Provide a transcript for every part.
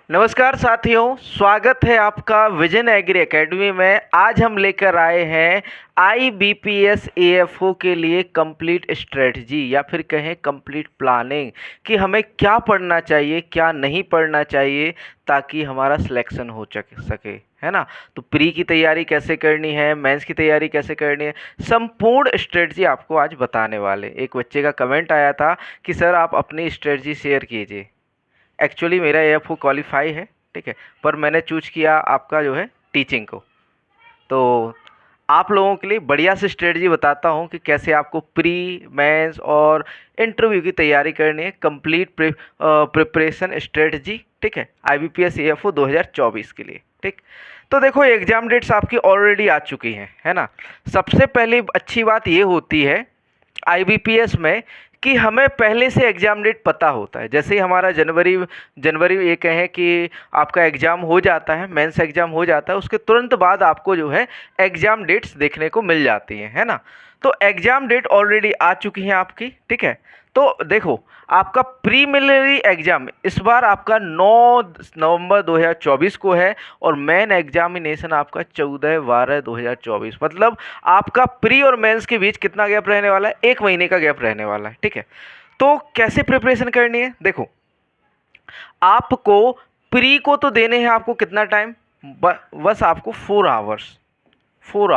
नमस्कार साथियों, स्वागत है आपका विजन एग्री एकेडमी में। आज हम लेकर आए हैं IBPS AFO के लिए कंप्लीट स्ट्रेटजी या फिर कहें कंप्लीट प्लानिंग कि हमें क्या पढ़ना चाहिए, क्या नहीं पढ़ना चाहिए ताकि हमारा सिलेक्शन हो सके, है ना। तो प्री की तैयारी कैसे करनी है, मेंस की तैयारी कैसे करनी है, संपूर्ण स्ट्रेटजी आपको आज बताने वाले। एक बच्चे का कमेंट आया था कि सर आप अपनी स्ट्रेटजी शेयर कीजिए। एक्चुअली मेरा AFO क्वालिफाई है, ठीक है, पर मैंने चूज किया आपका जो है टीचिंग को। तो आप लोगों के लिए बढ़िया से स्ट्रेटजी बताता हूँ कि कैसे आपको प्री मेंस और इंटरव्यू की तैयारी करनी है, कंप्लीट प्रिपरेशन स्ट्रेटजी, ठीक है, IBPS AFO 2024 के लिए। ठीक, तो देखो एग्जाम डेट्स आपकी ऑलरेडी आ चुकी हैं, है ना। सबसे पहली अच्छी बात ये होती है IBPS में कि हमें पहले से एग्ज़ाम डेट पता होता है। जैसे ही हमारा जनवरी जनवरी ये कहें कि आपका एग्ज़ाम हो जाता है, मेंस एग्ज़ाम हो जाता है, उसके तुरंत बाद आपको जो है एग्ज़ाम डेट्स देखने को मिल जाती हैं, है ना। तो एग्ज़ाम डेट ऑलरेडी आ चुकी हैं आपकी, ठीक है। तो देखो आपका प्रीलिमिनरी एग्ज़ाम इस बार आपका 9 नवंबर 2024 को है और मेन एग्जामिनेशन आपका 14/12/2024। मतलब आपका प्री और मेंस के बीच कितना गैप रहने वाला है? 1 महीने का गैप रहने वाला है, ठीक है। तो कैसे प्रिपरेशन करनी है? देखो आपको प्री को तो देने हैं आपको कितना टाइम, बस आपको 4 आवर्स, 4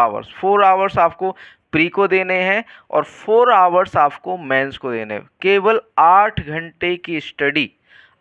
आवर्स आपको प्री को देने हैं और 4 आवर्स आपको मेंस को देने हैं। केवल 8 घंटे की स्टडी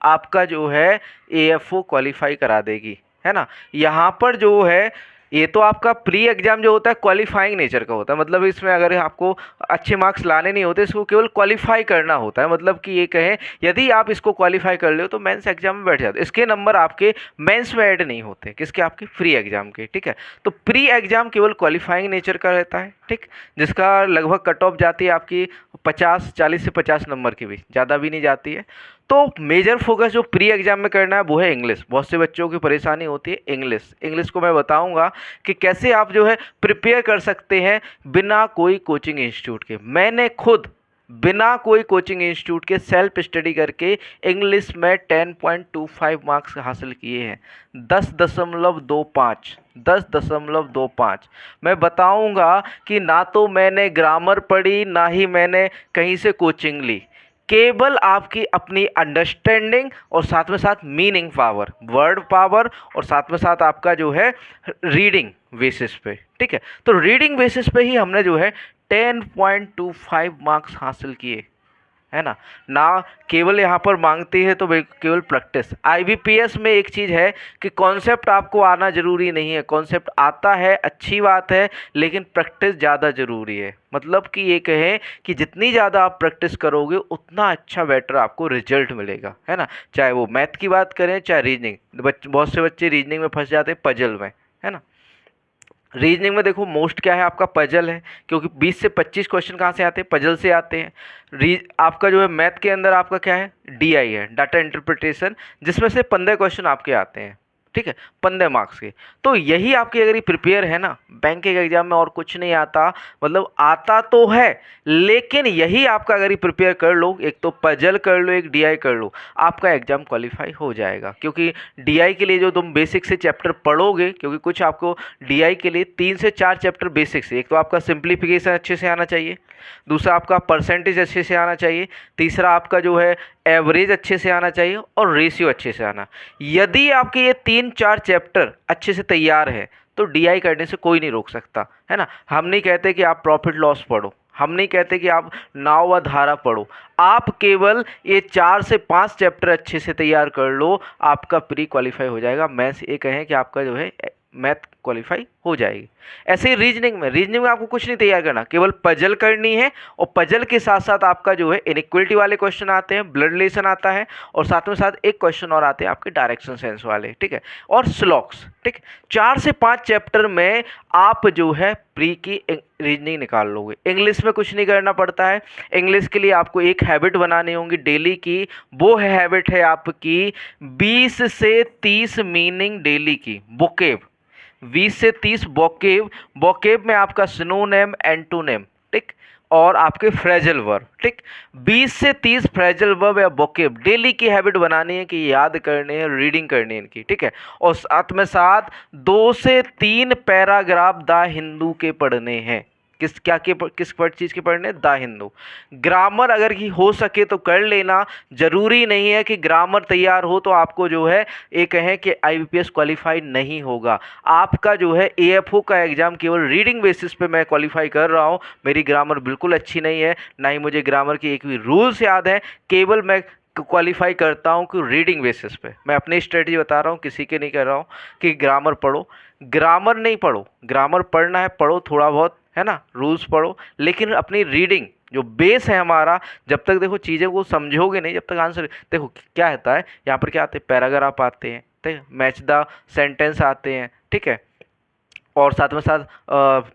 आपका जो है AFO क्वालिफाई करा देगी, है ना। यहाँ पर जो है ये तो आपका प्री एग्जाम जो होता है क्वालिफाइंग नेचर का होता है। मतलब इसमें अगर आपको अच्छे मार्क्स लाने नहीं होते, इसको केवल क्वालिफाई करना होता है। मतलब कि ये कहें यदि आप इसको क्वालिफाई कर ले तो मेंस एग्जाम में बैठ जाते, इसके नंबर आपके मेंस में ऐड नहीं होते, किसके? आपके प्री एग्जाम के, ठीक है। तो प्री एग्जाम केवल क्वालिफाइंग नेचर का रहता है, ठीक, जिसका लगभग कट ऑफ जाती है आपकी 40 से 50 नंबर के बीच, ज़्यादा भी नहीं जाती है। तो मेजर फोकस जो प्री एग्जाम में करना है वो है इंग्लिश। बहुत से बच्चों की परेशानी होती है इंग्लिश को मैं बताऊंगा कि कैसे आप जो है प्रिपेयर कर सकते हैं बिना कोई कोचिंग इंस्टीट्यूट के। मैंने खुद बिना कोई कोचिंग इंस्टीट्यूट के सेल्फ स्टडी करके इंग्लिश में 10.25 मार्क्स हासिल किए हैं। 10.25 मैं बताऊंगा कि ना तो मैंने ग्रामर पढ़ी, ना ही मैंने कहीं से कोचिंग ली। केवल आपकी अपनी अंडरस्टैंडिंग और साथ में साथ मीनिंग पावर, वर्ड पावर और साथ में साथ आपका जो है रीडिंग बेसिस पे, ठीक है। तो रीडिंग बेसिस पे ही हमने जो है 10.25 मार्क्स हासिल किए, है ना। ना केवल यहाँ पर मांगती है तो केवल प्रैक्टिस। IBPS में एक चीज़ है कि कॉन्सेप्ट आपको आना ज़रूरी नहीं है, कॉन्सेप्ट आता है अच्छी बात है, लेकिन प्रैक्टिस ज़्यादा ज़रूरी है। मतलब कि ये कहें कि जितनी ज़्यादा आप प्रैक्टिस करोगे उतना अच्छा बेटर आपको रिजल्ट मिलेगा, है ना। चाहे वो मैथ की बात करें चाहे रीजनिंग। बहुत से बच्चे रीजनिंग में फंस जाते हैं, पजल में, है ना। रीजनिंग में देखो मोस्ट क्या है आपका पजल है, क्योंकि 20 से 25 क्वेश्चन कहाँ से आते हैं? पजल से आते हैं। आपका जो है मैथ के अंदर आपका क्या है? DI है, डाटा इंटरप्रिटेशन, जिसमें से 15 क्वेश्चन आपके आते हैं, ठीक है, 15 मार्क्स के। तो यही आपकी अगर ये प्रिपेयर है ना, बैंक के एग्जाम में और कुछ नहीं आता, मतलब आता तो है लेकिन यही आपका अगर ये प्रिपेयर कर लो, एक तो पजल कर लो, एक DI कर लो, आपका एग्जाम क्वालिफाई हो जाएगा। क्योंकि DI के लिए जो तुम बेसिक से चैप्टर पढ़ोगे, क्योंकि कुछ आपको DI के लिए 3 से 4 चैप्टर बेसिक से, एक तो आपका सिंप्लीफिकेशन अच्छे से आना चाहिए, दूसरा आपका परसेंटेज अच्छे से आना चाहिए, तीसरा आपका जो है एवरेज अच्छे से आना चाहिए और रेशियो अच्छे से आना। यदि आपके ये 3-4 चैप्टर अच्छे से तैयार है तो DI करने से कोई नहीं रोक सकता, है ना। हम नहीं कहते कि आप प्रॉफिट लॉस पढ़ो, हम नहीं कहते कि आप नाव व धारा पढ़ो, आप केवल ये 4 से 5 चैप्टर अच्छे से तैयार कर लो, आपका प्री क्वालिफाई हो जाएगा। मैथ्स ये कहें कि आपका जो है मैथ क्वालिफाई हो जाएगी। ऐसे ही रीजनिंग में आपको कुछ नहीं तैयार करना, केवल पजल करनी है और पजल के साथ साथ आपका जो है इनइक्वलिटी वाले क्वेश्चन आते हैं, ब्लड रिलेशन आता है और साथ में साथ एक क्वेश्चन और आते हैं आपके डायरेक्शन सेंस वाले, ठीक है, और स्लॉक्स, ठीक। 4 से 5 चैप्टर में आप जो है प्री की रीजनिंग निकाल लोगे। इंग्लिश में कुछ नहीं करना पड़ता है। इंग्लिश के लिए आपको एक हैबिट बनानी होगी डेली की, वो हैबिट है आपकी 20 से 30 मीनिंग डेली की, वोकेब 20 से 30 वोकेब में आपका सिनोनिम, एंटोनिम, ठीक, और आपके फ्रेजल वर्ब, ठीक। 20 से 30 फ्रेजल वर्ब या वोकेब डेली की हैबिट बनानी है कि याद करने हैं, रीडिंग करनी है इनकी, ठीक है। और साथ में साथ 2 से 3 पैराग्राफ द हिंदू के पढ़ने हैं। किस क्या के किस पर चीज़ के पढ़ने? द हिंदू। ग्रामर अगर ही हो सके तो कर लेना, जरूरी नहीं है कि ग्रामर तैयार हो तो आपको जो है ये कहें कि आईबीपीएस क्वालिफाई नहीं होगा। आपका जो है एएफओ का एग्जाम केवल रीडिंग बेसिस पे मैं क्वालिफाई कर रहा हूँ। मेरी ग्रामर बिल्कुल अच्छी नहीं है, ना ही मुझे ग्रामर की एक भी रूल्स याद है, केवल मैं क्वालिफाई करता हूँ कि रीडिंग बेसिस पे। मैं अपनी स्ट्रेटजी बता रहा हूँ, किसी के नहीं कर रहा हूँ कि ग्रामर पढ़ो। ग्रामर नहीं पढ़ो, ग्रामर पढ़ना है पढ़ो थोड़ा बहुत, है ना, रूल्स पढ़ो, लेकिन अपनी रीडिंग जो बेस है हमारा, जब तक देखो चीज़ों को समझोगे नहीं, जब तक आंसर देखो क्या होता है यहाँ पर, क्या आते हैं? पैराग्राफ आते हैं, ठीक है, मैच द सेंटेंस आते हैं, ठीक है, और साथ में साथ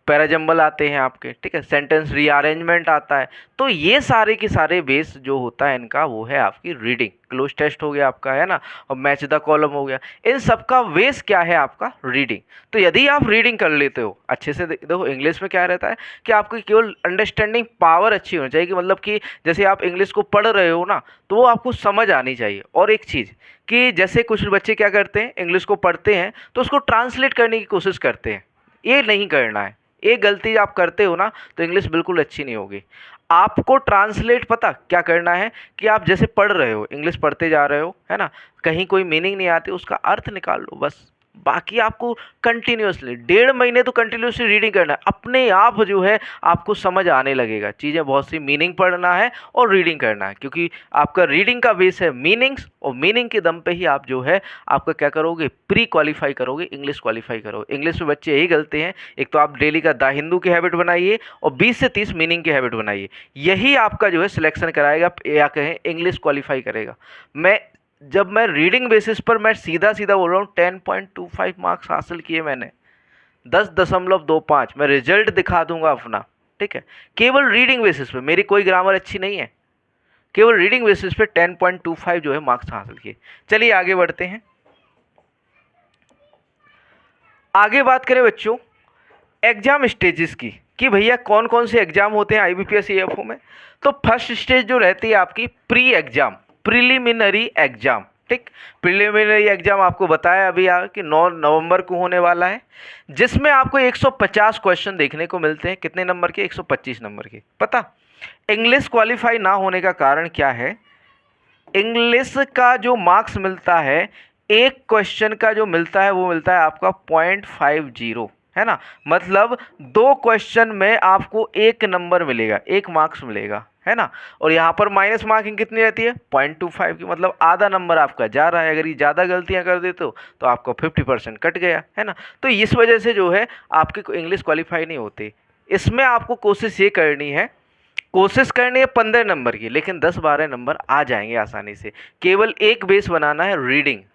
पैराजम्बल आते हैं आपके, ठीक है, सेंटेंस रीअरेंजमेंट आता है। तो ये सारे के सारे बेस जो होता है इनका वो है आपकी रीडिंग। क्लोज टेस्ट हो गया आपका, है ना, और मैच द कॉलम हो गया। इन सब का बेस क्या है? आपका रीडिंग। तो यदि आप रीडिंग कर लेते हो अच्छे से, देखो इंग्लिश में क्या रहता है कि आपकी केवल अंडरस्टैंडिंग पावर अच्छी होनी चाहिए, कि मतलब कि जैसे आप इंग्लिश को पढ़ रहे हो ना, तो वो आपको समझ आनी चाहिए। और एक चीज़ कि जैसे कुछ बच्चे क्या करते हैं, इंग्लिश को पढ़ते हैं तो उसको ट्रांसलेट करने की कोशिश करते हैं, ये नहीं करना है। ये गलती आप करते हो ना तो इंग्लिश बिल्कुल अच्छी नहीं होगी। आपको ट्रांसलेट पता क्या करना है कि आप जैसे पढ़ रहे हो, इंग्लिश पढ़ते जा रहे हो, है ना, कहीं कोई मीनिंग नहीं आती, उसका अर्थ निकाल लो बस। बाकी आपको कंटिन्यूसली 1.5 महीने तो कंटिन्यूसली रीडिंग करना है, अपने आप जो है आपको समझ आने लगेगा चीज़ें। बहुत सी मीनिंग पढ़ना है और रीडिंग करना है, क्योंकि आपका रीडिंग का बेस है मीनिंग्स, और मीनिंग के दम पे ही आप जो है आपका क्या करोगे? प्री क्वालिफाई करोगे, इंग्लिश क्वालिफाई करोगे। इंग्लिश में बच्चे यही गलते हैं, एक तो आप डेली का द हिंदू की हैबिट बनाइए और 20 से 30 मीनिंग की हैबिट बनाइए, यही आपका जो है सिलेक्शन कराएगा या कहें इंग्लिश क्वालिफाई करेगा। जब मैं रीडिंग बेसिस पर मैं सीधा सीधा बोल रहा हूँ, 10.25 मार्क्स हासिल किए मैंने, 10.25। मैं रिजल्ट दिखा दूंगा अपना, ठीक है, केवल रीडिंग बेसिस पे। मेरी कोई ग्रामर अच्छी नहीं है, केवल रीडिंग बेसिस पे 10.25 जो है मार्क्स हासिल किए। चलिए आगे बढ़ते हैं। आगे बात करें बच्चों एग्जाम स्टेजेस की, कि भैया कौन कौन से एग्जाम होते हैं आईबीपीएस एएफओ में। तो फर्स्ट स्टेज जो रहती है आपकी प्री एग्जाम, प्रिलिमिनरी एग्जाम, ठीक। प्रिलिमिनरी एग्जाम आपको बताया अभी कि 9 नवंबर को होने वाला है, जिसमें आपको 150 क्वेश्चन देखने को मिलते हैं। कितने नंबर के? 125 नंबर के। पता इंग्लिश क्वालिफाई ना होने का कारण क्या है? इंग्लिश का जो मार्क्स मिलता है, एक क्वेश्चन का जो मिलता है वो मिलता है आपका 0.50, है ना, मतलब 2 क्वेश्चन में आपको 1 नंबर मिलेगा, 1 मार्क्स मिलेगा, है ना। और यहाँ पर माइनस मार्किंग कितनी रहती है? 0.25 की, मतलब आधा नंबर आपका जा रहा है। अगर ये ज़्यादा गलतियाँ कर देते हो तो आपको 50% कट गया, है ना। तो इस वजह से जो है आपकी इंग्लिश क्वालिफाई नहीं होती। इसमें आपको कोशिश ये करनी है, कोशिश करनी है 15 नंबर की, लेकिन 10-12 नंबर आ जाएंगे आसानी से। केवल एक बेस बनाना है,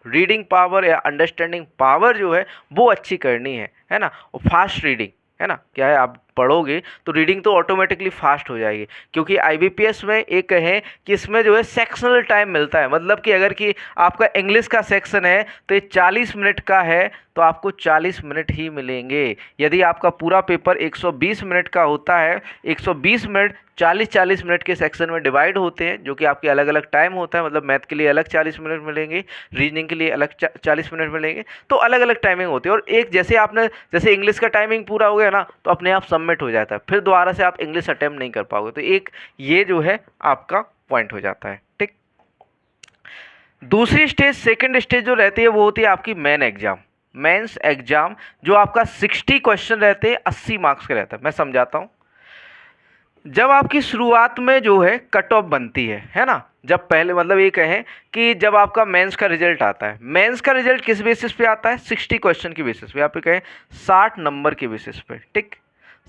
रीडिंग पावर या अंडरस्टैंडिंग पावर जो है वो अच्छी करनी है ना। और फास्ट रीडिंग, है ना, क्या है, आप पढ़ोगे तो रीडिंग तो ऑटोमेटिकली फास्ट हो जाएगी, क्योंकि आईबीपीएस में एक कहें कि इसमें जो है सेक्शनल टाइम मिलता है। मतलब कि अगर कि आपका इंग्लिश का सेक्शन है तो ये 40 मिनट का है, तो आपको 40 मिनट ही मिलेंगे। यदि आपका पूरा पेपर 120 मिनट का होता है, 120 मिनट 40-40 मिनट के सेक्शन में डिवाइड होते हैं, जो कि आपके अलग अलग टाइम होता है। मतलब मैथ के लिए अलग 40 मिनट मिलेंगे, रीजनिंग के लिए अलग 40 मिनट मिलेंगे, तो अलग अलग टाइमिंग होती है। और एक जैसे इंग्लिश का टाइमिंग पूरा हो गया ना, तो अपने आप सबमिट हो जाता है, फिर दोबारा से आप इंग्लिश अटेम्प्ट नहीं कर पाओगे। तो एक ये जो है आपका पॉइंट हो जाता है, ठीक। दूसरी स्टेज, सेकंड स्टेज जो रहती है वो होती है आपकी मेन एग्जाम, मेंस एग्जाम, जो आपका 60 क्वेश्चन रहते हैं, 80 मार्क्स का रहता है। मैं समझाता हूँ। जब आपकी शुरुआत में जो है कट ऑफ बनती है ना, जब पहले मतलब ये कहें कि जब आपका मेंस का रिजल्ट आता है, मेंस का रिजल्ट किस बेसिस पे आता है? 60 क्वेश्चन की बेसिस पे, आप कहें 60 नंबर के बेसिस पे, ठीक।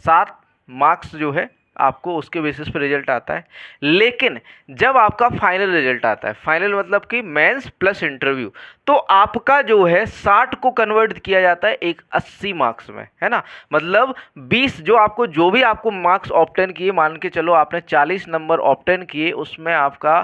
7 मार्क्स जो है आपको उसके बेसिस पे रिजल्ट आता है। लेकिन जब आपका फाइनल रिजल्ट आता है, फाइनल मतलब कि मेंस प्लस इंटरव्यू, तो आपका जो है 60 को कन्वर्ट किया जाता है एक 80 मार्क्स में, है ना। मतलब 20 जो भी आपको मार्क्स ऑब्टेन किए, मान के चलो आपने 40 नंबर ऑब्टेन किए, उसमें आपका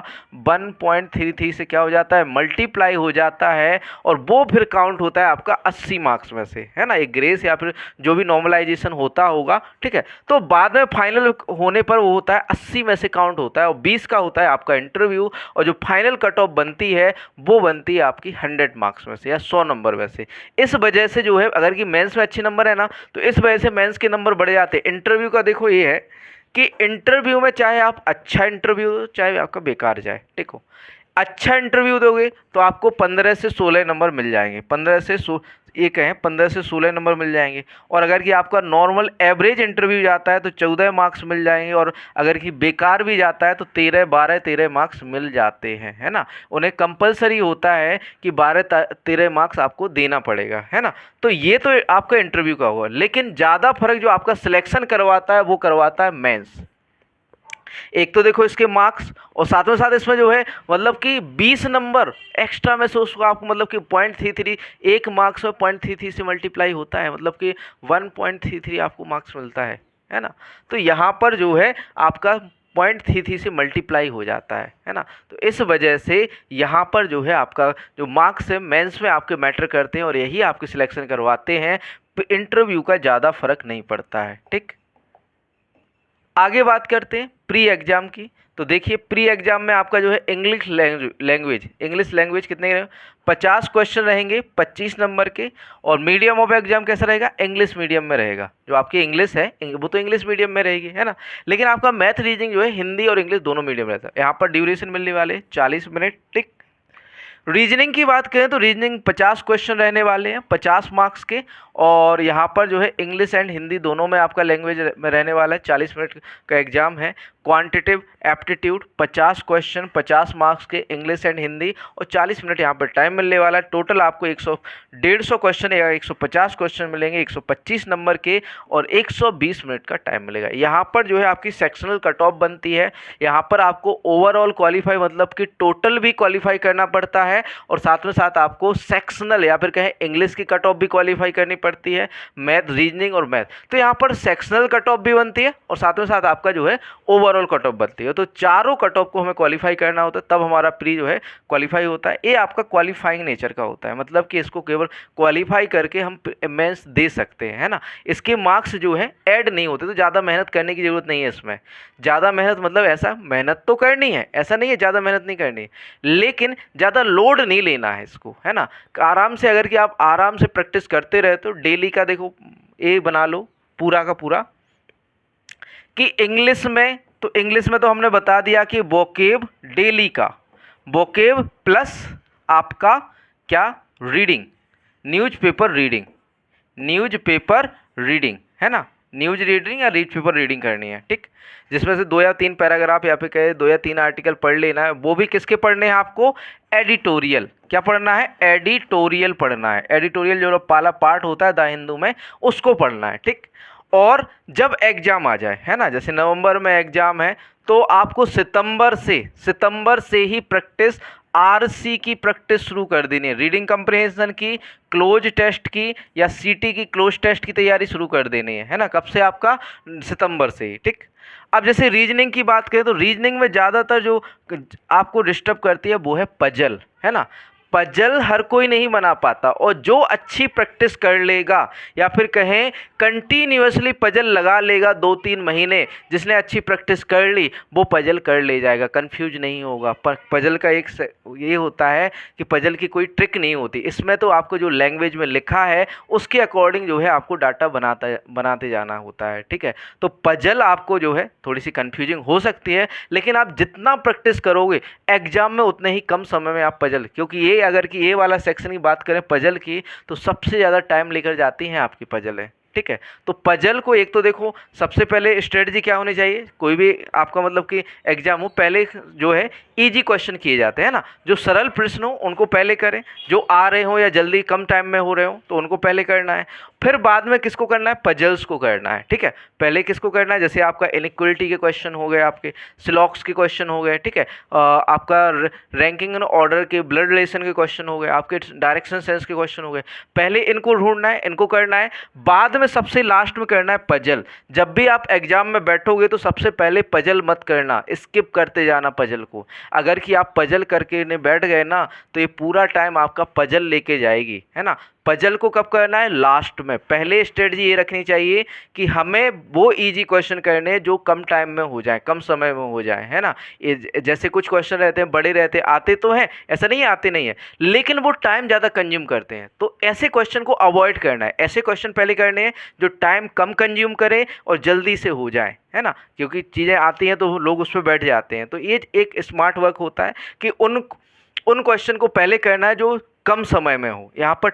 1.33 से क्या हो जाता है? मल्टीप्लाई हो जाता है, और वो फिर काउंट होता है आपका 80 मार्क्स में से, है ना। एक ग्रेस या फिर जो भी नॉर्मलाइजेशन होता होगा, ठीक है। तो बाद में फाइनल होने पर वो होता है 80 में से काउंट होता है, और 20 का होता है आपका इंटरव्यू, और जो फाइनल कट ऑफ बनती है वो बनती है आपकी 100 मार्क्स में से या 100 नंबर में से। इस वजह से जो है, अगर कि मेंस में अच्छे नंबर है ना, तो इस वजह से मेंस के नंबर बढ़ जाते हैं। इंटरव्यू का देखो ये है कि इंटरव्यू में चाहे आप अच्छा इंटरव्यू दो, चाहे आपका बेकार जाए, ठीक हो, अच्छा इंटरव्यू दोगे तो आपको 15 से 16 नंबर मिल जाएंगे, 15 से ये कहें 15 से 16 नंबर मिल जाएंगे। और अगर कि आपका नॉर्मल एवरेज इंटरव्यू जाता है तो 14 मार्क्स मिल जाएंगे, और अगर कि बेकार भी जाता है तो 13 मार्क्स मिल जाते हैं, है ना। उन्हें कंपलसरी होता है कि 13 मार्क्स आपको देना पड़ेगा, है ना। तो ये तो आपका इंटरव्यू का हुआ, लेकिन ज़्यादा फर्क जो आपका सिलेक्शन करवाता है वो करवाता है मेंस। एक तो देखो इसके मार्क्स, और साथ में साथ इसमें जो है मतलब कि 20 नंबर एक्स्ट्रा में से उसको आपको मतलब कि 0.33, एक मार्क्स में 0.33 से मल्टीप्लाई होता है, मतलब कि 1.33 आपको मार्क्स मिलता है ना। तो यहाँ पर जो है आपका 0.33 से मल्टीप्लाई हो जाता है ना। तो इस वजह से यहाँ पर जो है आपका जो मार्क्स है मेंस में आपके मैटर करते हैं, और यही आपकी सिलेक्शन करवाते हैं, इंटरव्यू का ज़्यादा फर्क नहीं पड़ता है, ठीक। आगे बात करते हैं प्री एग्ज़ाम की। तो देखिए प्री एग्ज़ाम में आपका जो है इंग्लिश लैंग्वेज कितने रहेंगे, 50 क्वेश्चन रहेंगे 25 नंबर के। और मीडियम ऑफ एग्जाम कैसा रहेगा, इंग्लिश मीडियम में रहेगा। जो आपकी इंग्लिश है वो तो इंग्लिश मीडियम में रहेगी, है ना। लेकिन आपका मैथ रीजनिंग जो है हिंदी और इंग्लिश दोनों मीडियम रहता है। यहाँ पर ड्यूरेशन मिलने वाले 40 मिनट, ठीक। रीजनिंग की बात करें तो रीजनिंग 50 क्वेश्चन रहने वाले हैं 50 मार्क्स के, और यहाँ पर जो है इंग्लिश एंड हिंदी दोनों में आपका लैंग्वेज में रहने वाला है। 40 मिनट का एग्जाम है। क्वांटिटिव एप्टीट्यूड 50 क्वेश्चन 50 मार्क्स के, इंग्लिश एंड हिंदी, और 40 मिनट यहाँ पर टाइम मिलने वाला है। टोटल आपको 150 क्वेश्चन या 150 क्वेश्चन मिलेंगे 125 नंबर के, और 120 मिनट का टाइम मिलेगा। यहाँ पर जो है आपकी सेक्शनल कट ऑफ बनती है। यहाँ पर आपको ओवरऑल क्वालिफाई मतलब कि टोटल भी क्वालिफाई करना पड़ता है, और साथ में साथ आपको सेक्शनल या फिर कहें इंग्लिश की कट ऑफ भी क्वालिफाई करनी पड़ती है, मैथ रीजनिंग और मैथ। तो यहाँ पर सेक्शनल कट ऑफ भी बनती है, और साथ में साथ आपका जो है ओवरऑल कट ऑफ बनती है। तो चारों कट ऑफ को हमें क्वालिफाई करना होता है, तब हमारा प्री जो है क्वालिफाई होता है। ये आपका क्वालिफाइंग नेचर का होता है, मतलब कि इसको केवल क्वालिफाई करके हम मेंस दे सकते हैं, है ना। इसके मार्क्स जो है ऐड नहीं होते, तो ज़्यादा मेहनत करने की ज़रूरत नहीं है इसमें। ज़्यादा मेहनत मतलब ऐसा मेहनत तो करनी है, ऐसा नहीं है ज़्यादा मेहनत नहीं करनी है, लेकिन ज़्यादा लोड नहीं लेना है इसको, है ना। आराम से, अगर कि आप आराम से प्रैक्टिस करते रहे तो डेली का देखो ये बना लो पूरा का पूरा कि इंग्लिश में, तो इंग्लिश में तो हमने बता दिया कि वोकेब डेली का, वोकेब प्लस आपका क्या, रीडिंग, न्यूज़पेपर रीडिंग, है ना। न्यूज़ रीडिंग या पेपर रीडिंग करनी है, ठीक। जिसमें से 2 या 3 पैराग्राफ या फिर कहे 2 या 3 आर्टिकल पढ़ लेना है। वो भी किसके पढ़ने हैं आपको, एडिटोरियल। क्या पढ़ना है, एडिटोरियल पढ़ना है। एडिटोरियल जो पहला पार्ट होता है द हिंदू में, उसको पढ़ना है, ठीक। और जब एग्ज़ाम आ जाए, है ना, जैसे नवंबर में एग्ज़ाम है, तो आपको सितंबर से ही प्रैक्टिस आरसी की प्रैक्टिस शुरू कर देनी है। रीडिंग कंप्रिहेंशन की, क्लोज टेस्ट की या सीटी की क्लोज टेस्ट की तैयारी शुरू कर देनी है ना। कब से, आपका सितंबर से ही, ठीक। अब जैसे रीजनिंग की बात करें तो रीजनिंग में ज़्यादातर जो आपको डिस्टर्ब करती है वो है पजल, है ना। पजल हर कोई नहीं बना पाता, और जो अच्छी प्रैक्टिस कर लेगा या फिर कहें कंटिन्यूअसली पजल लगा लेगा 2-3 महीने, जिसने अच्छी प्रैक्टिस कर ली वो पजल कर ले जाएगा, कंफ्यूज नहीं होगा। पर पजल का एक ये होता है कि पजल की कोई ट्रिक नहीं होती इसमें, तो आपको जो लैंग्वेज में लिखा है उसके अकॉर्डिंग जो है आपको डाटा बनाते जाना होता है, ठीक है। तो पजल आपको जो है थोड़ी सी कंफ्यूजिंग हो सकती है, लेकिन आप जितना प्रैक्टिस करोगे एग्जाम में उतने ही कम समय में आप पजल, क्योंकि ये अगर कि ये वाला सेक्शन की बात करें पजल की, तो सबसे ज़्यादा टाइम लेकर जाती हैं आपकी पजलें, ठीक है। तो पजल को एक तो देखो सबसे पहले स्ट्रेटजी क्या होनी चाहिए, कोई भी आपका मतलब कि एग्जाम हो, पहले जो है इजी क्वेश्चन किए जाते हैं ना, जो सरल प्रश्न हो उनको पहले करें, जो आ रहे हो या जल्दी कम टाइम में हो रहे हो तो उनको पहले करना है। फिर बाद में किसको करना है, पजल्स को करना है, ठीक है। पहले किसको करना है, जैसे आपका इनइक्वलिटी के क्वेश्चन हो गए, आपके स्लॉक्स के क्वेश्चन हो गए, ठीक है। आपका रैंकिंग एंड ऑर्डर के, ब्लड रिलेशन के क्वेश्चन हो गए, आपके डायरेक्शन सेंस के क्वेश्चन हो गए। पहले इनको ढूंढना है, इनको करना है, बाद में सबसे लास्ट में करना है पजल। जब भी आप एग्जाम में बैठोगे तो सबसे पहले पजल मत करना, स्किप करते जाना पजल को। अगर कि आप पजल करके ने बैठ गए ना तो ये पूरा टाइम आपका पजल लेके जाएगी, है ना। पजल को कब करना है, लास्ट में पहले स्ट्रेटजी ये रखनी चाहिए कि हमें वो इजी क्वेश्चन करने जो कम टाइम में हो जाए, कम समय में हो जाए, है ना। जैसे कुछ क्वेश्चन रहते हैं बड़े रहते हैं, आते तो हैं, ऐसा नहीं है आते नहीं है, लेकिन वो टाइम ज़्यादा कंज्यूम करते हैं, तो ऐसे क्वेश्चन को अवॉइड करना है। ऐसे क्वेश्चन पहले करने हैं जो टाइम कम कंज्यूम करे और जल्दी से हो जाए, है ना, क्योंकि चीज़ें आती हैं तो लोग उस पर बैठ जाते हैं। तो ये एक स्मार्ट वर्क होता है कि उन क्वेश्चन को पहले करना है जो कम समय में हो। यहाँ पर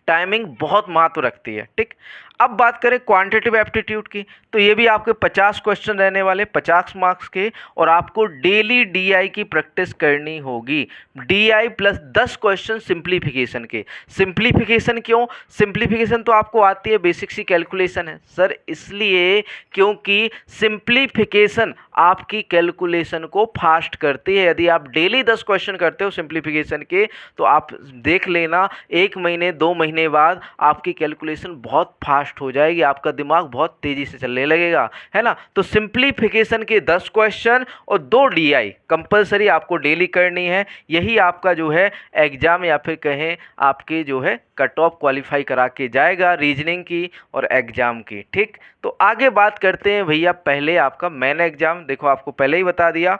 टाइमिंग बहुत महत्व रखती है, ठीक। अब बात करें क्वांटिटेटिव एप्टीट्यूड की, तो ये भी आपके 50 क्वेश्चन रहने वाले, 50 मार्क्स के, और आपको डेली डीआई की प्रैक्टिस करनी होगी। डीआई प्लस 10 क्वेश्चन सिंप्लीफिकेशन के। सिंप्लीफिकेशन क्यों? सिंप्लीफिकेशन तो आपको आती है, बेसिक सी कैलकुलेशन है सर, इसलिए क्योंकि सिंप्लीफिकेशन आपकी कैलकुलेशन को फास्ट करती है। यदि आप डेली 10 क्वेश्चन करते हो सिंप्लीफिकेशन के, तो आप देख लेना 1 महीने 2 महीने बाद आपकी कैलकुलेशन बहुत फास्ट हो जाएगी, आपका दिमाग बहुत तेज़ी से चलने लगेगा, है ना। तो सिंप्लीफिकेशन के 10 क्वेश्चन और 2 डीआई कंपलसरी आपको डेली करनी है। यही आपका जो है एग्ज़ाम या फिर कहें आपके जो है कट ऑफ क्वालिफाई करा के जाएगा रीजनिंग की और एग्ज़ाम की, ठीक। तो आगे बात करते हैं भैया, पहले आपका मेन एग्ज़ाम, देखो आपको पहले ही बता दिया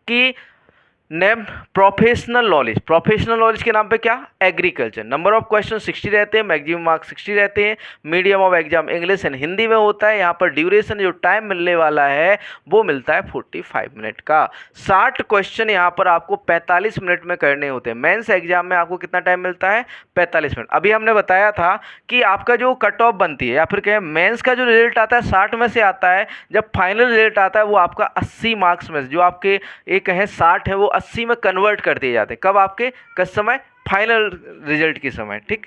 कि नेम प्रोफेशनल नॉलेज के नाम पे क्या, एग्रीकल्चर। नंबर ऑफ क्वेश्चन 60 रहते हैं, मैक्सिमम मार्क्स 60 रहते हैं। Medium of exam English and Hindi में होता है। यहाँ पर ड्यूरेशन जो टाइम मिलने वाला है वो मिलता है 45 मिनट का। 60 क्वेश्चन यहाँ पर आपको 45 मिनट में करने होते हैं। मेंस एग्जाम में आपको कितना टाइम मिलता है, 45 मिनट। अभी हमने बताया था कि आपका जो कट ऑफ बनती है या फिर कहें मेंस का जो रिजल्ट आता है 60 में से आता है, जब फाइनल रिजल्ट आता है वो आपका 80 मार्क्स में से जो आपके एक कहें 60 है वो 80 में कन्वर्ट कर दिए जाते हैं। कब? आपके किस समय, फाइनल रिजल्ट के समय, ठीक।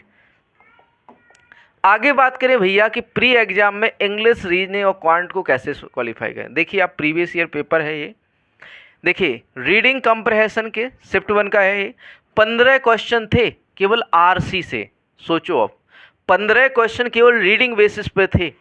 आगे बात करें भैया कि प्री एग्जाम में इंग्लिश, रीजनिंग और क्वांट को कैसे क्वालिफाई करें। देखिए आप प्रीवियस ईयर पेपर है ये, देखिए रीडिंग कंप्रहेंशन के शिफ्ट 1 का है ये। 15 क्वेश्चन थे केवल आरसी से, सोचो अब 15 क्वेश्चन केवल रीडिंग बेसिस पे थे,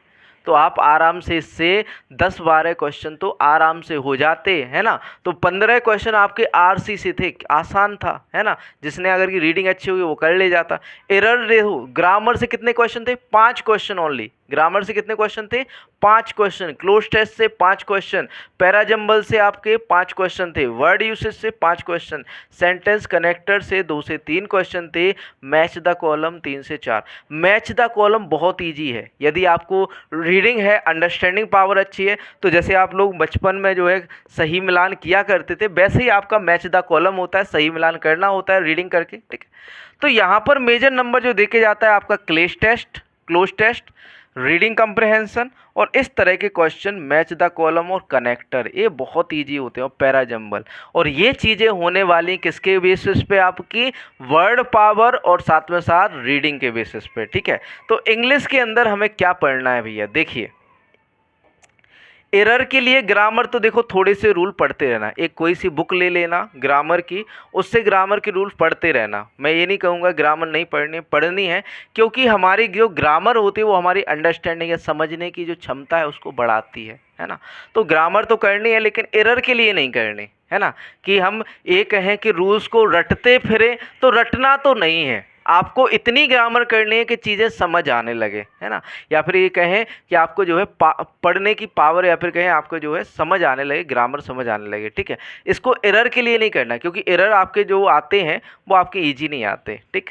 तो आप आराम से इससे 10-12 क्वेश्चन तो आराम से हो जाते, है ना। तो 15 क्वेश्चन आपके आरसी से थे, आसान था, है ना। जिसने अगर की रीडिंग अच्छी हुई वो कर ले जाता। एरर देखो, ग्रामर से कितने क्वेश्चन थे, 5 क्वेश्चन ओनली। ग्रामर से कितने क्वेश्चन थे, 5 क्वेश्चन। क्लोज टेस्ट से 5 क्वेश्चन, पैराजम्बल से आपके 5 क्वेश्चन थे, वर्ड यूसेज से 5 क्वेश्चन, सेंटेंस कनेक्टर से 2 से 3 क्वेश्चन थे, मैच द कॉलम 3 से 4। मैच द कॉलम बहुत ईजी है, यदि आपको रीडिंग है, अंडरस्टैंडिंग पावर अच्छी है, तो जैसे आप लोग बचपन में जो है सही मिलान किया करते थे, वैसे ही आपका मैच द कॉलम होता है, सही मिलान करना होता है रीडिंग करके, ठीक है। तो यहाँ पर मेजर नंबर जो देखे जाता है आपका क्लोज टेस्ट, रीडिंग कंप्रहेंशन और इस तरह के क्वेश्चन, मैच द कॉलम और कनेक्टर, ये बहुत इजी होते हैं, और पैराजम्बल। और ये चीज़ें होने वाली किसके बेसिस पे, आपकी वर्ड पावर और साथ में साथ रीडिंग के बेसिस पे, ठीक है। तो इंग्लिश के अंदर हमें क्या पढ़ना है भैया, देखिए एरर के लिए ग्रामर तो देखो थोड़े से रूल पढ़ते रहना, एक कोई सी बुक ले लेना ग्रामर की, उससे ग्रामर के रूल पढ़ते रहना। मैं ये नहीं कहूँगा ग्रामर नहीं पढ़नी है, क्योंकि हमारी जो ग्रामर होती है वो हमारी अंडरस्टैंडिंग है, समझने की जो क्षमता है उसको बढ़ाती है ना। तो ग्रामर तो करनी है, लेकिन एरर के लिए नहीं करनी, है ना। कि हम ये कहें कि रूल्स को रटते फिरें, तो रटना तो नहीं है, आपको इतनी ग्रामर करनी है कि चीज़ें समझ आने लगे, है ना। या फिर ये कहें कि आपको जो है पढ़ने की पावर, या फिर कहें आपको जो है समझ आने लगे, ग्रामर समझ आने लगे, ठीक है। इसको एरर के लिए नहीं करना, क्योंकि एरर आपके जो आते हैं वो आपके ईजी नहीं आते, ठीक।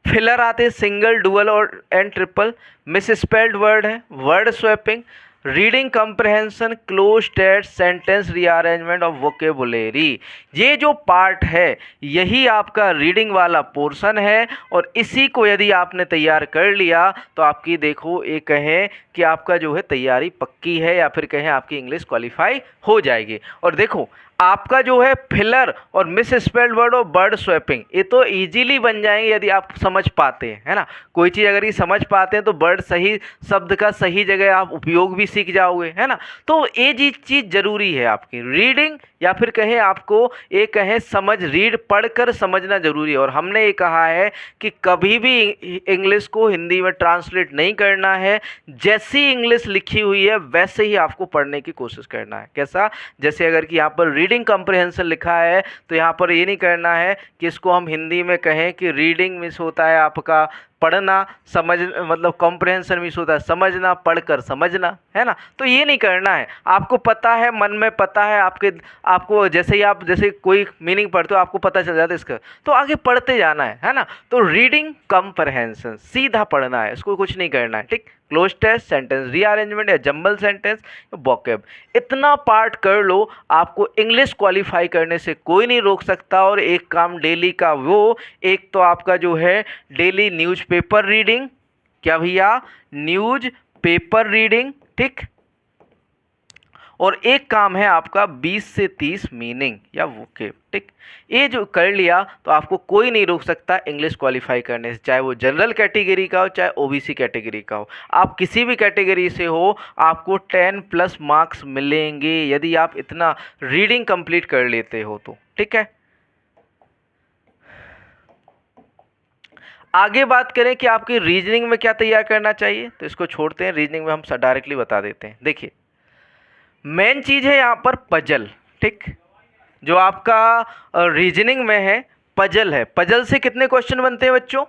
फिलर आते हैं सिंगल, डुअल और and triple, misspelled word है, word swapping, reading comprehension, cloze test, sentence rearrangement और वोकेबुलरी। ये जो पार्ट है यही आपका रीडिंग वाला पोर्शन है, और इसी को यदि आपने तैयार कर लिया तो आपकी देखो ये कहें कि आपका जो है तैयारी पक्की है, या फिर कहें आपकी इंग्लिश क्वालिफाई हो जाएगी। और देखो आपका जो है फिलर और मिस स्पेल्ड वर्ड और बर्ड स्वैपिंग, ये तो इजीली बन जाएंगे यदि आप समझ पाते हैं, है ना। कोई चीज़ अगर ये समझ पाते हैं तो वर्ड सही शब्द का सही जगह आप उपयोग भी सीख जाओगे, है ना। तो ये चीज़ जरूरी है आपकी रीडिंग, या फिर कहें आपको ये कहें रीड पढ़कर समझना जरूरी है। और हमने ये कहा है कि कभी भी इंग्लिश को हिंदी में ट्रांसलेट नहीं करना है, जैसी इंग्लिश लिखी हुई है वैसे ही आपको पढ़ने की कोशिश करना है। कैसा? जैसे अगर कि यहाँ पर रीड रीडिंग कॉम्प्रिहेंशन लिखा है तो यहाँ पर ये नहीं करना है कि इसको हम हिंदी में कहें कि रीडिंग मीन्स होता है आपका पढ़ना, समझ मतलब कॉम्प्रिहेंशन मीन्स होता है समझना, पढ़कर समझना, है ना। तो ये नहीं करना है, आपको पता है, मन में पता है, आपको जैसे ही आप जैसे कोई मीनिंग पढ़ते हो आपको पता चल जाता है इसका, तो आगे पढ़ते जाना है ना। तो रीडिंग कॉम्प्रिहेंशन सीधा पढ़ना है, इसको कुछ नहीं करना है, ठीक। क्लोज टेस्ट, सेंटेंस रीअरेंजमेंट या जंबल सेंटेंस, वोकैब, इतना पार्ट कर लो, आपको इंग्लिश क्वालिफाई करने से कोई नहीं रोक सकता। और एक काम डेली का वो, एक तो आपका जो है डेली न्यूज़पेपर रीडिंग, क्या भैया, न्यूज़ पेपर रीडिंग, ठीक। और एक काम है आपका 20 से 30 मीनिंग या वोकैब, ठीक। ये जो कर लिया तो आपको कोई नहीं रोक सकता इंग्लिश क्वालिफाई करने से, चाहे वो जनरल कैटेगरी का हो चाहे ओबीसी कैटेगरी का हो, आप किसी भी कैटेगरी से हो, आपको 10+ मार्क्स मिलेंगे यदि आप इतना रीडिंग कंप्लीट कर लेते हो तो, ठीक है। आगे बात करें कि आपकी रीजनिंग में क्या तैयार करना चाहिए, तो इसको छोड़ते हैं, रीजनिंग में हम डायरेक्टली बता देते हैं। देखिए मेन चीज़ है यहाँ पर पजल, ठीक। जो आपका रीजनिंग में है पजल है, पजल से कितने क्वेश्चन बनते हैं बच्चों,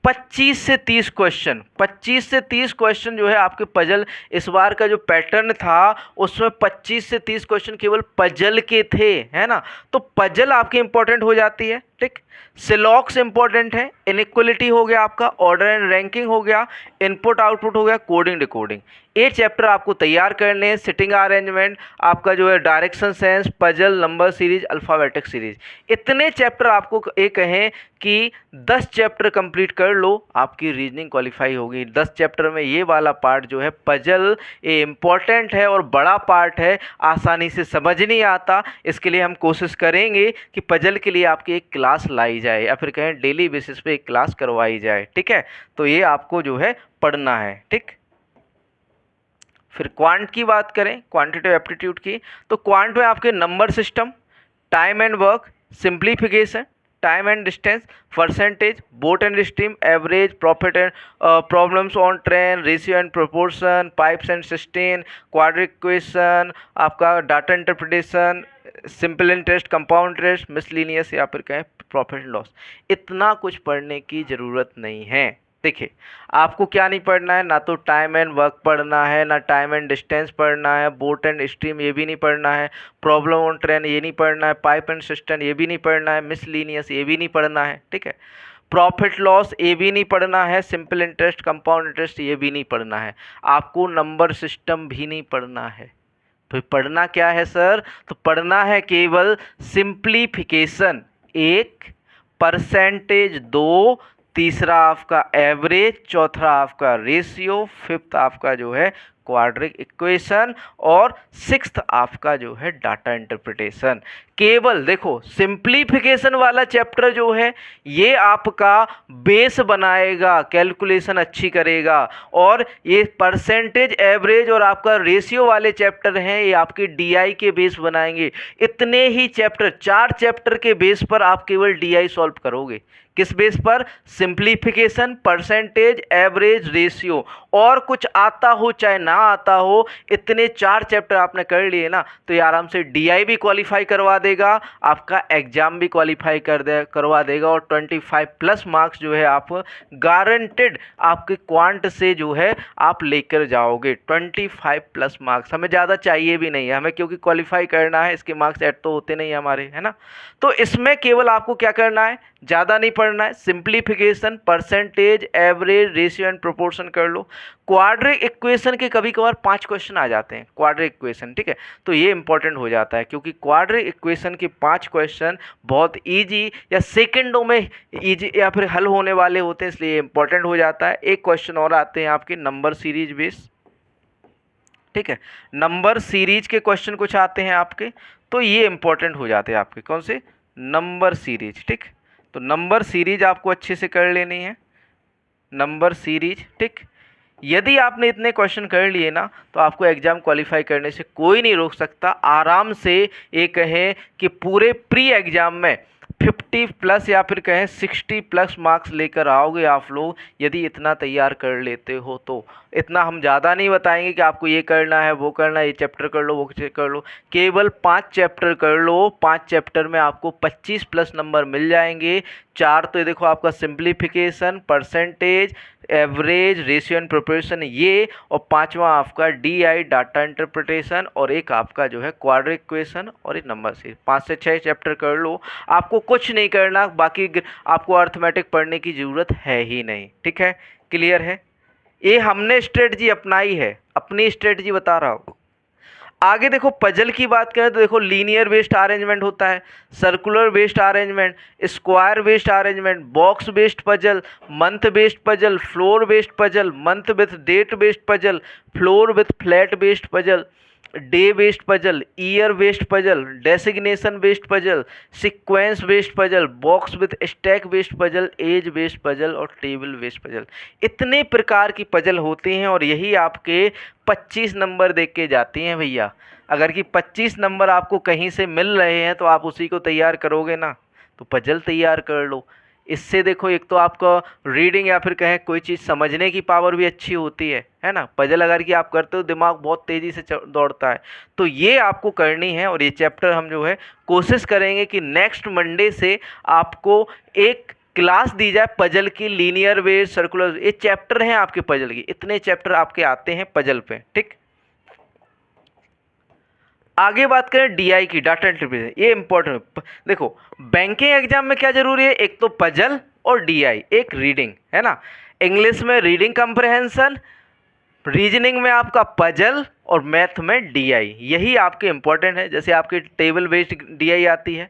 25 से 30 क्वेश्चन, 25 से 30 क्वेश्चन जो है आपके पजल। इस बार का जो पैटर्न था उसमें 25 से 30 क्वेश्चन केवल पजल के थे, है ना। तो पजल आपकी इंपॉर्टेंट हो जाती है, ठीक। सिलॉक्स इंपॉर्टेंट है, इनइक्वलिटी हो गया आपका, ऑर्डर एंड रैंकिंग हो गया, इनपुट आउटपुट हो गया, कोडिंग डिकोडिंग, ये चैप्टर आपको तैयार करने हैं। सिटिंग अरेंजमेंट आपका जो है, direction sense, puzzle, number series, alphabetic series, इतने चैप्टर आपको ये कहें कि 10 चैप्टर कंप्लीट कर लो, आपकी रीजनिंग क्वालिफाई होगी। 10 चैप्टर में ये वाला पार्ट जो है पजल, ये इम्पॉर्टेंट है और बड़ा पार्ट है, आसानी से समझ नहीं आता। इसके लिए हम कोशिश करेंगे कि पजल के लिए आपकी एक क्लास लाई जाए या फिर कहें डेली बेसिस पे एक क्लास करवाई जाए, ठीक है। तो ये आपको जो है पढ़ना है, ठीक। फिर क्वांट की बात करें, क्वांटिटेटिव एप्टीट्यूड की, तो क्वांट में आपके number system, time and work, simplification, time and distance, percentage, boat and stream, average, profit and problems on train, ratio and proportion, pipes and cisterns, quadratic equation, आपका data interpretation, simple interest, compound interest, miscellaneous या फिर कहें profit and loss. इतना कुछ पढ़ने की ज़रूरत नहीं है। देखिए आपको क्या नहीं पढ़ना है, ना तो टाइम एंड वर्क पढ़ना है, ना टाइम एंड डिस्टेंस पढ़ना है, बोट एंड स्ट्रीम ये भी नहीं पढ़ना है, प्रॉब्लम ऑन ट्रेन ये नहीं पढ़ना है, पाइप एंड सिस्टम ये भी नहीं पढ़ना है, मिसलिनियस ये भी नहीं पढ़ना है, ठीक है। प्रॉफिट लॉस ये भी नहीं पढ़ना है, सिंपल इंटरेस्ट, कंपाउंड इंटरेस्ट ये भी नहीं पढ़ना है, आपको नंबर सिस्टम भी नहीं पढ़ना है। तो पढ़ना क्या है सर, तो पढ़ना है केवल सिंप्लीफिकेशन 1, परसेंटेज 2, तीसरा आपका एवरेज, चौथा आपका रेशियो, फिफ्थ आपका जो है क्वाड्रिक इक्वेशन और सिक्स्थ आपका जो है डाटा इंटरप्रिटेशन। केवल देखो सिंप्लीफिकेशन वाला चैप्टर जो है ये आपका बेस बनाएगा, कैलकुलेशन अच्छी करेगा, और ये परसेंटेज, एवरेज और आपका रेशियो वाले चैप्टर हैं ये आपके डीआई के बेस बनाएंगे। इतने ही चैप्टर, 4 चैप्टर के बेस पर आप केवल डीआई सॉल्व करोगे। किस बेस पर, सिंप्लीफिकेशन, परसेंटेज, एवरेज, रेशियो, और कुछ आता हो चाहे ना आता हो, इतने 4 चैप्टर आपने कर लिए ना तो ये आराम से डीआई भी क्वालिफाई करवा देगा, आपका एग्जाम भी क्वालिफाई करवा देगा, और 25+ मार्क्स जो है आप गारंटेड आपके क्वांट से जो है आप लेकर जाओगे। 25+ मार्क्स हमें ज़्यादा चाहिए भी नहीं है, हमें क्योंकि क्वालिफाई करना है, इसके मार्क्स ऐड तो होते नहीं हमारे, है ना। तो इसमें केवल आपको क्या करना है, ज़्यादा नहीं पढ़ना है, simplification, percentage, average, ratio and proportion कर लो। क्वाड्रिक इक्वेशन के कभी कभार 5 क्वेश्चन आ जाते हैं, क्वाड्रिक इक्वेशन, ठीक है, तो ये इंपॉर्टेंट हो जाता है क्योंकि क्वाड्रिक इक्वेशन के 5 क्वेश्चन बहुत इजी या सेकंडों में इजी या फिर हल होने वाले होते हैं, इसलिए इंपॉर्टेंट हो जाता है। एक क्वेश्चन और आते हैं आपके नंबर सीरीज बेस, ठीक है, नंबर सीरीज के क्वेश्चन कुछ आते हैं आपके, तो ये इंपॉर्टेंट हो जाते हैं आपके, कौन से, नंबर सीरीज, ठीक। तो नंबर सीरीज आपको अच्छे से कर लेनी है, नंबर सीरीज, ठीक। यदि आपने इतने क्वेश्चन कर लिए ना तो आपको एग्ज़ाम क्वालिफाई करने से कोई नहीं रोक सकता। आराम से ये कहें कि पूरे प्री एग्ज़ाम में 50 प्लस या फिर कहें 60 प्लस मार्क्स लेकर आओगे आप लोग, यदि इतना तैयार कर लेते हो तो। इतना हम ज़्यादा नहीं बताएंगे कि आपको ये करना है, वो करना है, ये चैप्टर कर लो, वो कर लो। केवल 5 चैप्टर कर लो, 5 चैप्टर में आपको 25 प्लस नंबर मिल जाएंगे। 4 तो ये देखो आपका simplification, percentage, average, ratio and proportion ये, और 5वां आपका DI डाटा इंटरप्रिटेशन, और एक आपका जो है क्वाड्रेटिक इक्वेशन और एक नंबर सीरीज। 5 से 6 चैप्टर कर लो, आपको कुछ नहीं करना, बाकी आपको अर्थमेटिक पढ़ने की ज़रूरत है ही नहीं। ठीक है, क्लियर है। ये हमने स्ट्रेटजी अपनाई है, अपनी स्ट्रेटजी बता रहा हूँ। आगे देखो पजल की बात करें तो देखो लीनियर बेस्ड अरेंजमेंट होता है, circular based arrangement, square based arrangement, box based puzzle, month based puzzle, floor based puzzle, month with date based puzzle, floor with flat based puzzle, day based puzzle, year based puzzle, designation based puzzle, sequence based puzzle, box with stack based puzzle, age based puzzle और table based puzzle. इतने प्रकार की puzzle होती हैं और यही आपके 25 number देख के जाती हैं भैया। अगर कि 25 नंबर आपको कहीं से मिल रहे हैं तो आप उसी को तैयार करोगे ना, तो पजल तैयार कर लो। इससे देखो एक तो आपका रीडिंग या फिर कहें कोई चीज़ समझने की पावर भी अच्छी होती है ना। पजल अगर कि आप करते हो दिमाग बहुत तेज़ी से दौड़ता है, तो ये आपको करनी है। और ये चैप्टर हम जो है कोशिश करेंगे कि नेक्स्ट मंडे से आपको एक क्लास दी जाए पजल की, लीनियर बेस्ड, सर्कुलर, ये चैप्टर हैं आपके पजल की, इतने चैप्टर आपके आते हैं पजल पे। ठीक, आगे बात करें DI की, डाटा इंटरप्रिटेशन, ये इंपॉर्टेंट। देखो बैंकिंग एग्जाम में क्या जरूरी है, एक तो पजल और DI, एक रीडिंग, है ना। इंग्लिश में रीडिंग कंप्रहेंशन, रीजनिंग में आपका पजल और मैथ में DI, यही आपके इंपॉर्टेंट है। जैसे आपकी टेबल बेस्ड DI आती है,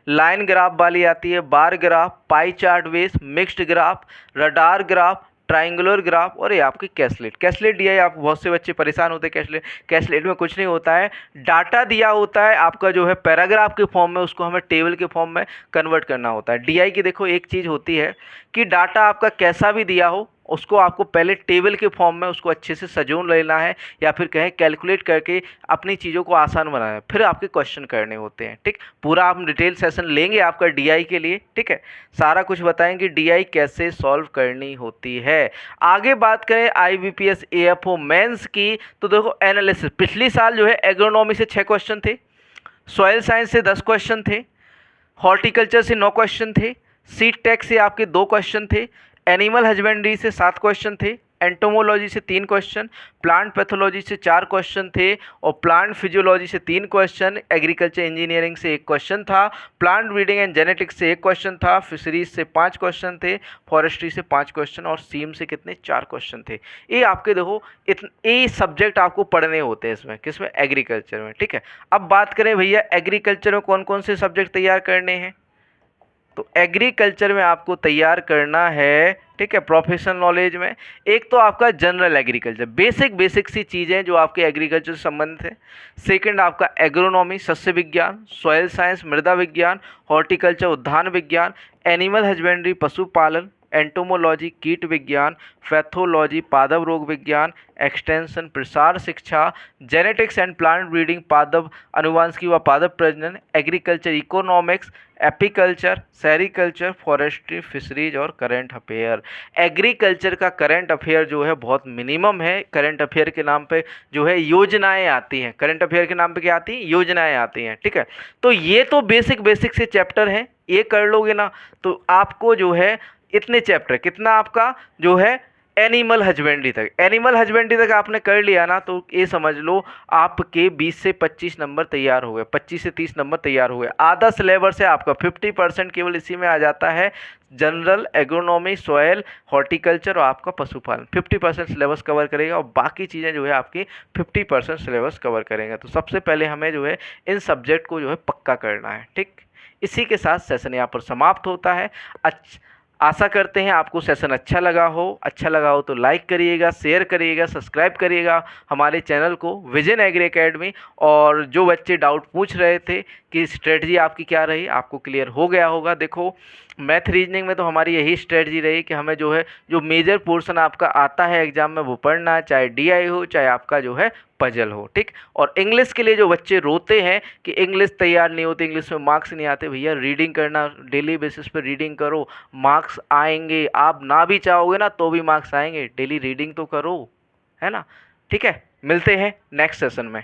लाइन ग्राफ वाली आती है, bar graph, pie chart based, mixed graph, radar graph, triangular graph, और ये आपकी कैसलेट। कैसलेट DI आप बहुत से बच्चे परेशान होते हैं कैसलेट। कैसलेट में कुछ नहीं होता है, डाटा दिया होता है आपका जो है पैराग्राफ के फॉर्म में, उसको हमें टेबल के फॉर्म में कन्वर्ट करना होता है। DI की देखो एक चीज़ होती है कि डाटा आपका कैसा भी दिया हो, उसको आपको पहले टेबल के फॉर्म में उसको अच्छे से सजोन लेना है, या फिर कहें कैलकुलेट करके अपनी चीज़ों को आसान बनाना है, फिर आपके क्वेश्चन करने होते हैं। ठीक, पूरा हम डिटेल सेशन लेंगे आपका DI के लिए। ठीक है, सारा कुछ बताएंगे DI कैसे सॉल्व करनी होती है। आगे बात करें IBPS AFO मेंस की, तो देखो एनालिसिस, पिछली साल जो है एग्रोनॉमी से 6 क्वेश्चन थे, सॉइल साइंस से 10 क्वेश्चन थे, हॉर्टिकल्चर से 9 क्वेश्चन थे, सीड टेक से आपके 2 क्वेश्चन थे, एनिमल हस्बेंड्री से 7 क्वेश्चन थे, एंटोमोलॉजी से 3 क्वेश्चन, प्लांट पैथोलॉजी से 4 क्वेश्चन थे, और प्लांट फिजियोलॉजी से 3 क्वेश्चन, एग्रीकल्चर इंजीनियरिंग से 1 क्वेश्चन था, प्लांट ब्रीडिंग एंड जेनेटिक्स से 1 क्वेश्चन था, फिशरीज से 5 क्वेश्चन थे, फॉरेस्ट्री से 5 क्वेश्चन, और सीम से कितने 4 क्वेश्चन थे। ये आपके देखो ये सब्जेक्ट आपको पढ़ने होते हैं इसमें, किसमें, एग्रीकल्चर में। ठीक है, अब बात करें भैया एग्रीकल्चर में कौन कौन से सब्जेक्ट तैयार करने हैं, तो एग्रीकल्चर में आपको तैयार करना है, ठीक है, प्रोफेशनल नॉलेज में एक तो आपका जनरल एग्रीकल्चर, बेसिक सी चीज़ें जो आपके एग्रीकल्चर से संबंधित है। सेकंड आपका एग्रोनॉमी, सस्य विज्ञान, सॉइल साइंस, मृदा विज्ञान, हॉर्टिकल्चर, उद्यान विज्ञान, एनिमल हस्बेंड्री, पशुपालन, एंटोमोलॉजी, कीट विज्ञान, पैथोलॉजी, पादप रोग विज्ञान, एक्सटेंशन, प्रसार शिक्षा, जेनेटिक्स एंड प्लांट ब्रीडिंग, पादप अनुवांशिकी व पादप प्रजनन, agriculture economics, apiculture, sericulture, forestry, fisheries और करंट अफेयर। एग्रीकल्चर का करंट अफेयर जो है बहुत मिनिमम है। करंट अफेयर के नाम पे जो है योजनाएं आती हैं, करंट अफेयर के नाम पे क्या आती हैं, योजनाएं आती हैं। ठीक है, तो ये तो बेसिक से चैप्टर हैं, ये कर लोगे ना तो आपको जो है इतने चैप्टर, कितना आपका जो है एनिमल हस्बेंड्री तक, एनिमल हस्बेंड्री तक आपने कर लिया ना तो ये समझ लो आपके 20 से 25 नंबर तैयार हो गए, 25 से 30 नंबर तैयार हो गए। आधा सिलेबस है आपका, 50% केवल इसी में आ जाता है, जनरल, एग्रोनॉमी, सॉयल, हॉर्टिकल्चर और आपका पशुपालन 50% सिलेबस कवर करेगा, और बाकी चीज़ें जो है आपकी 50% सिलेबस कवर करेंगे। तो सबसे पहले हमें जो है इन सब्जेक्ट को जो है पक्का करना है। ठीक, इसी के साथ सेशन यहाँ पर समाप्त होता है। आशा करते हैं आपको सेशन अच्छा लगा हो तो लाइक करिएगा, शेयर करिएगा, सब्सक्राइब करिएगा हमारे चैनल को विजन एग्री एकेडमी। और जो बच्चे डाउट पूछ रहे थे कि स्ट्रेटजी आपकी क्या रही, आपको क्लियर हो गया होगा। देखो मैथ रीजनिंग में तो हमारी यही स्ट्रेटजी रही कि हमें जो है जो मेजर पोर्शन आपका आता है एग्जाम में वो पढ़ना है, चाहे DI हो चाहे आपका जो है पजल हो, ठीक। और इंग्लिश के लिए जो बच्चे रोते हैं कि इंग्लिश तैयार नहीं होती, इंग्लिश में मार्क्स नहीं आते, भैया रीडिंग करना, डेली बेसिस पे रीडिंग करो, मार्क्स आएंगे। आप ना भी चाहोगे ना तो भी मार्क्स आएंगे, डेली रीडिंग तो करो, है ना। ठीक है, मिलते हैं नेक्स्ट सेशन में।